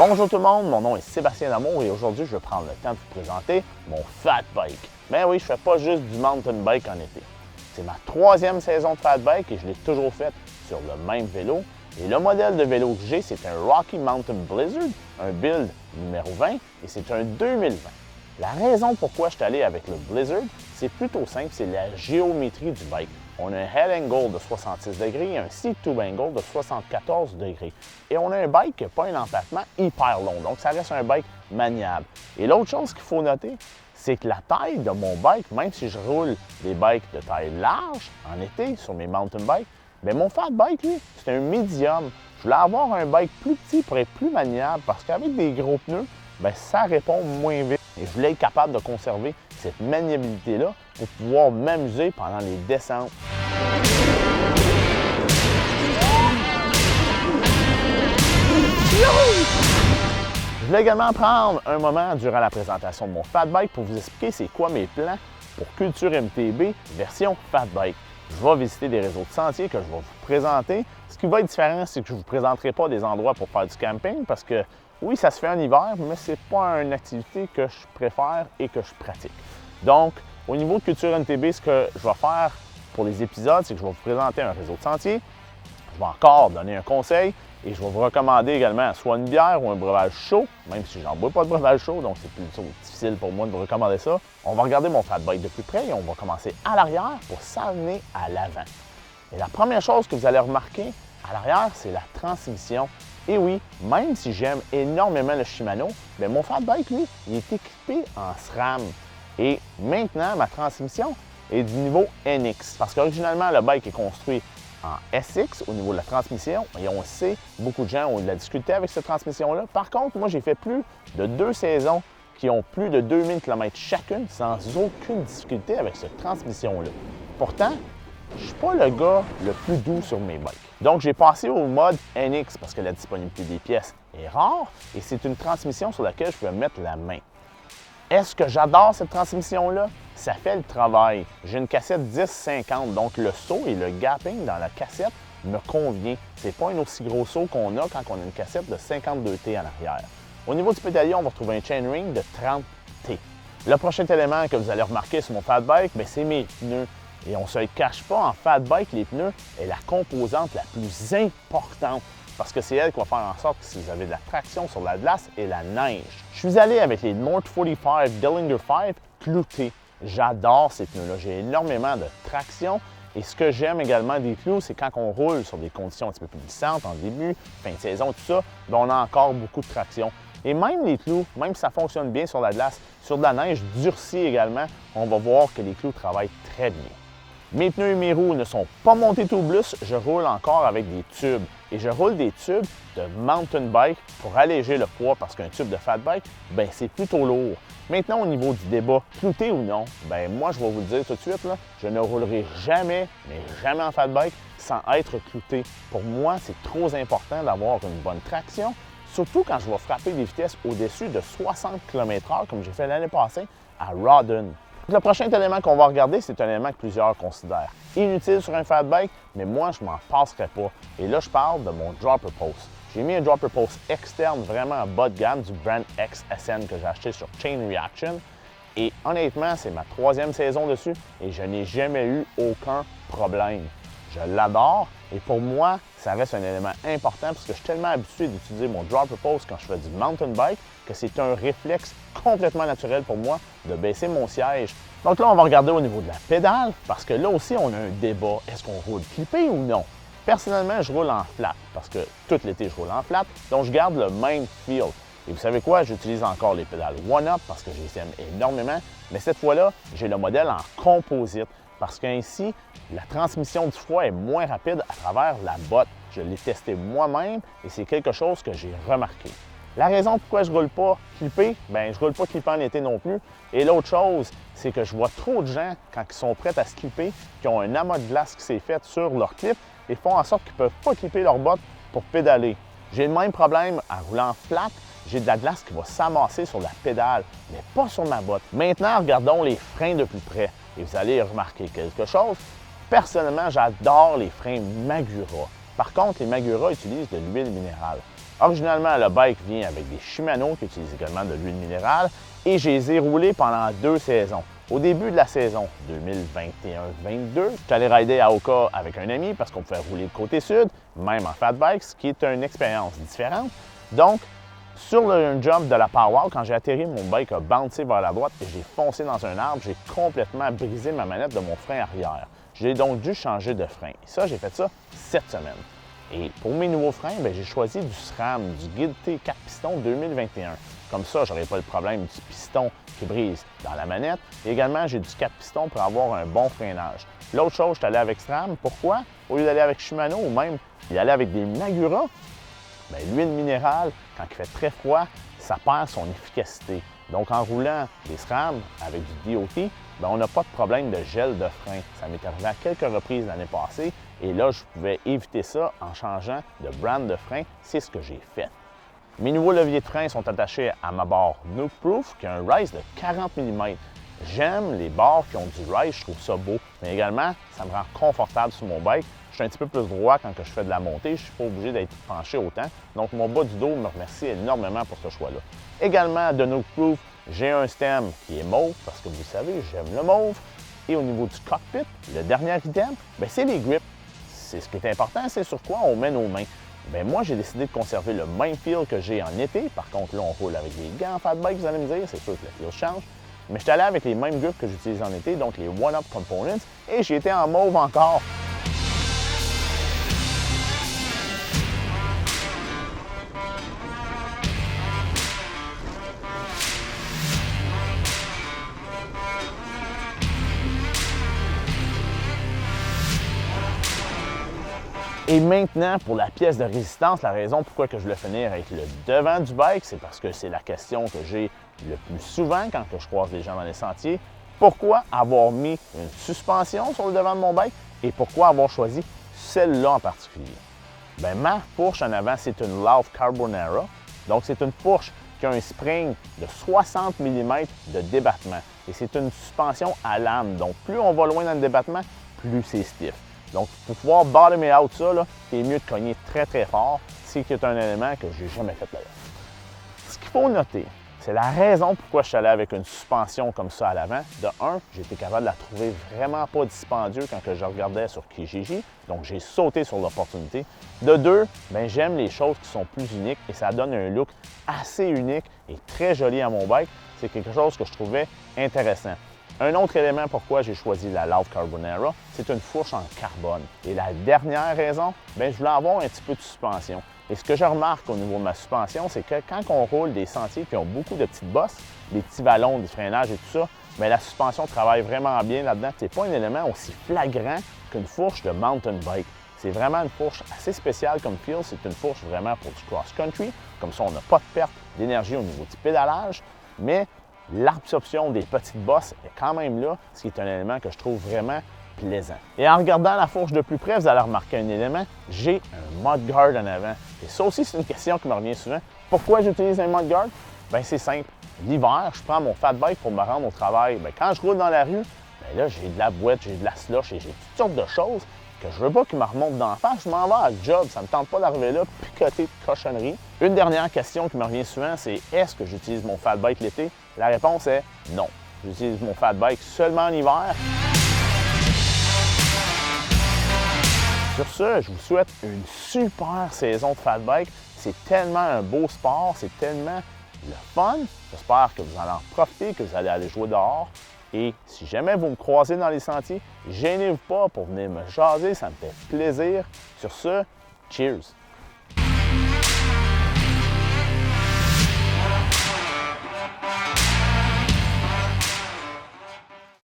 Bonjour tout le monde, mon nom est Sébastien Lamour et aujourd'hui je vais prendre le temps de vous présenter mon Fat Bike. Ben oui, je fais pas juste du mountain bike en été. C'est ma troisième saison de Fat Bike et je l'ai toujours faite sur le même vélo. Et le modèle de vélo que j'ai, c'est un Rocky Mountain Blizzard, un build numéro 20 et c'est un 2020. La raison pourquoi je suis allé avec le Blizzard, c'est plutôt simple, c'est la géométrie du bike. On a un head angle de 66 degrés et un seat tube angle de 74 degrés. Et on a un bike qui n'a pas un empattement hyper long, donc ça reste un bike maniable. Et l'autre chose qu'il faut noter, c'est que la taille de mon bike, même si je roule des bikes de taille large en été sur mes mountain bikes, bien mon Fat Bike, lui, c'est un medium. Je voulais avoir un bike plus petit pour être plus maniable parce qu'avec des gros pneus, bien, ça répond moins vite. Et je voulais être capable de conserver cette maniabilité-là pour pouvoir m'amuser pendant les descentes. Je voulais également prendre un moment durant la présentation de mon Fat Bike pour vous expliquer c'est quoi mes plans pour Culture MTB version Fat Bike. Je vais visiter des réseaux de sentiers que je vais vous présenter. Ce qui va être différent, c'est que je ne vous présenterai pas des endroits pour faire du camping parce que oui, ça se fait en hiver, mais ce n'est pas une activité que je préfère et que je pratique. Donc, au niveau de Culture NTB, ce que je vais faire pour les épisodes, c'est que je vais vous présenter un réseau de sentiers. Je vais encore donner un conseil et je vais vous recommander également soit une bière ou un breuvage chaud, même si j'en bois pas de breuvage chaud, donc c'est plutôt difficile pour moi de vous recommander ça. On va regarder mon Fat Bike de plus près et on va commencer à l'arrière pour s'amener à l'avant. Et la première chose que vous allez remarquer à l'arrière, c'est la transmission. Et oui, même si j'aime énormément le Shimano, bien, mon Fat Bike, lui, il est équipé en SRAM. Et maintenant, ma transmission est du niveau NX. Parce qu'originalement, le bike est construit en SX au niveau de la transmission. Et on sait, beaucoup de gens ont eu de la difficulté avec cette transmission-là. Par contre, moi, j'ai fait plus de 2 saisons qui ont plus de 2000 km chacune sans aucune difficulté avec cette transmission-là. Pourtant, je ne suis pas le gars le plus doux sur mes bikes. Donc, j'ai passé au mode NX parce que la disponibilité des pièces est rare et c'est une transmission sur laquelle je peux mettre la main. Est-ce que j'adore cette transmission-là? Ça fait le travail. J'ai une cassette 10-50, donc le saut et le gapping dans la cassette me convient. Ce n'est pas un aussi gros saut qu'on a quand on a une cassette de 52T en arrière. Au niveau du pédalier, on va retrouver un chainring de 30T. Le prochain élément que vous allez remarquer sur mon Fat Bike, c'est mes pneus. Et on ne se le cache pas, en Fat Bike, les pneus est la composante la plus importante parce que c'est elle qui va faire en sorte que si vous avez de la traction sur la glace et la neige. Je suis allé avec les North 45 Dillinger 5 cloutés. J'adore ces pneus-là. J'ai énormément de traction. Et ce que j'aime également des clous, c'est quand on roule sur des conditions un petit peu plus glissantes, en début, fin de saison, tout ça, bien, on a encore beaucoup de traction. Et même les clous, même si ça fonctionne bien sur la glace, sur de la neige durcie également, on va voir que les clous travaillent très bien. Mes pneus et mes roues ne sont pas montés tout blus, je roule encore avec des tubes. Et je roule des tubes de mountain bike pour alléger le poids parce qu'un tube de fat bike, bien, c'est plutôt lourd. Maintenant, au niveau du débat, clouté ou non, bien, moi, je vais vous le dire tout de suite, là, je ne roulerai jamais, mais jamais en fat bike sans être clouté. Pour moi, c'est trop important d'avoir une bonne traction, surtout quand je vais frapper des vitesses au-dessus de 60 km/h comme j'ai fait l'année passée à Rawdon. Le prochain élément qu'on va regarder, c'est un élément que plusieurs considèrent inutile sur un fat bike, mais moi, je m'en passerai pas. Et là, je parle de mon dropper post. J'ai mis un dropper post externe vraiment bas de gamme du brand XSN que j'ai acheté sur Chain Reaction. Et honnêtement, c'est ma troisième saison dessus et je n'ai jamais eu aucun problème. Je l'adore et pour moi, ça reste un élément important parce que je suis tellement habitué d'utiliser mon dropper post quand je fais du mountain bike que c'est un réflexe complètement naturel pour moi de baisser mon siège. Donc là, on va regarder au niveau de la pédale parce que là aussi, on a un débat. Est-ce qu'on roule clippé ou non? Personnellement, je roule en flat parce que tout l'été, je roule en flat, donc je garde le même feel. Et vous savez quoi? J'utilise encore les pédales One-Up parce que je les aime énormément, mais cette fois-là, j'ai le modèle en composite parce qu'ainsi, la transmission du froid est moins rapide à travers la botte. Je l'ai testé moi-même et c'est quelque chose que j'ai remarqué. La raison pourquoi je ne roule pas clippé, bien, je ne roule pas clippé en été non plus. Et l'autre chose, c'est que je vois trop de gens, quand ils sont prêts à se clipper, qui ont un amas de glace qui s'est fait sur leur clip et font en sorte qu'ils ne peuvent pas clipper leurs bottes pour pédaler. J'ai le même problème en roulant flat. J'ai de la glace qui va s'amasser sur la pédale, mais pas sur ma botte. Maintenant, regardons les freins de plus près. Et vous allez remarquer quelque chose. Personnellement, j'adore les freins Magura. Par contre, les Magura utilisent de l'huile minérale. Originalement, le bike vient avec des Shimano qui utilisent également de l'huile minérale et je les ai roulés pendant 2 saisons. Au début de la saison 2021-22, je suis allé rider à Oka avec un ami parce qu'on pouvait rouler le côté sud, même en fat bike, ce qui est une expérience différente. Donc, sur le jump de la Powerwall, quand j'ai atterri, mon bike a bouncé vers la droite et j'ai foncé dans un arbre. J'ai complètement brisé ma manette de mon frein arrière. J'ai donc dû changer de frein. Et ça, j'ai fait ça cette semaine. Et pour mes nouveaux freins, j'ai choisi du SRAM, du Guide T 4 pistons 2021. Comme ça, je n'aurai pas le problème du piston qui brise dans la manette. Et également, j'ai du 4 pistons pour avoir un bon freinage. L'autre chose, je suis allé avec SRAM. Pourquoi? Au lieu d'aller avec Shimano ou même y aller avec des Magura, l'huile minérale, quand il fait très froid, ça perd son efficacité. Donc, en roulant des SRAM avec du DOT, on n'a pas de problème de gel de frein. Ça m'est arrivé à quelques reprises l'année passée et là, je pouvais éviter ça en changeant de brand de frein. C'est ce que j'ai fait. Mes nouveaux leviers de frein sont attachés à ma barre Nukeproof qui a un rise de 40 mm. J'aime les barres qui ont du rise, je trouve ça beau, mais également, ça me rend confortable sur mon bike. Je suis un petit peu plus droit quand je fais de la montée, je ne suis pas obligé d'être penché autant. Donc, mon bas du dos me remercie énormément pour ce choix-là. Également, de Nukeproof, j'ai un stem qui est mauve, parce que vous savez, j'aime le mauve. Et au niveau du cockpit, le dernier item, c'est les grips. C'est ce qui est important, c'est sur quoi on met nos mains. Moi, j'ai décidé de conserver le même feel que j'ai en été. Par contre, là, on roule avec des gants en fat bike, vous allez me dire, c'est sûr que le feel change. Mais je suis allé avec les mêmes grips que j'utilise en été, donc les One Up Components, et j'ai été en mauve encore. Et maintenant, pour la pièce de résistance, la raison pourquoi je voulais finir avec le devant du bike, c'est parce que c'est la question que j'ai le plus souvent quand je croise les gens dans les sentiers. Pourquoi avoir mis une suspension sur le devant de mon bike et pourquoi avoir choisi celle-là en particulier? Ma fourche en avant, c'est une Lauf Carbonara. Donc, c'est une fourche qui a un spring de 60 mm de débattement. Et c'est une suspension à lame. Donc, plus on va loin dans le débattement, plus c'est stiff. Donc, pour pouvoir bottomer out ça, c'est mieux de cogner très, très fort. C'est un élément que je n'ai jamais fait d'ailleurs. Ce qu'il faut noter, c'est la raison pourquoi je suis allé avec une suspension comme ça à l'avant. De un, j'ai été capable de la trouver vraiment pas dispendieux quand je regardais sur Kijiji. Donc, j'ai sauté sur l'opportunité. De deux, j'aime les choses qui sont plus uniques et ça donne un look assez unique et très joli à mon bike. C'est quelque chose que je trouvais intéressant. Un autre élément pourquoi j'ai choisi la Lauf Carbonara, c'est une fourche en carbone. Et la dernière raison, je voulais avoir un petit peu de suspension. Et ce que je remarque au niveau de ma suspension, c'est que quand on roule des sentiers qui ont beaucoup de petites bosses, des petits vallons, du freinage et tout ça, la suspension travaille vraiment bien là-dedans. Ce n'est pas un élément aussi flagrant qu'une fourche de mountain bike. C'est vraiment une fourche assez spéciale comme feel. C'est une fourche vraiment pour du cross-country. Comme ça, on n'a pas de perte d'énergie au niveau du pédalage, mais l'absorption des petites bosses est quand même là, ce qui est un élément que je trouve vraiment plaisant. Et en regardant la fourche de plus près, vous allez remarquer un élément, j'ai un mudguard en avant. Et ça aussi, c'est une question qui me revient souvent. Pourquoi j'utilise un mudguard? C'est simple. L'hiver, je prends mon fat bike pour me rendre au travail. Quand je roule dans la rue, là, j'ai de la boîte, j'ai de la slush et j'ai toutes sortes de choses que je veux pas qu'ils me remontent d'en face. Je m'en vais à job, ça me tente pas d'arriver là, picoter de cochonnerie. Une dernière question qui me revient souvent, c'est est-ce que j'utilise mon fat bike l'été? La réponse est non. J'utilise mon fat bike seulement en hiver. Sur ce, je vous souhaite une super saison de fat bike. C'est tellement un beau sport, c'est tellement le fun. J'espère que vous allez en profiter, que vous allez aller jouer dehors. Et si jamais vous me croisez dans les sentiers, gênez-vous pas pour venir me jaser, ça me fait plaisir. Sur ce, cheers!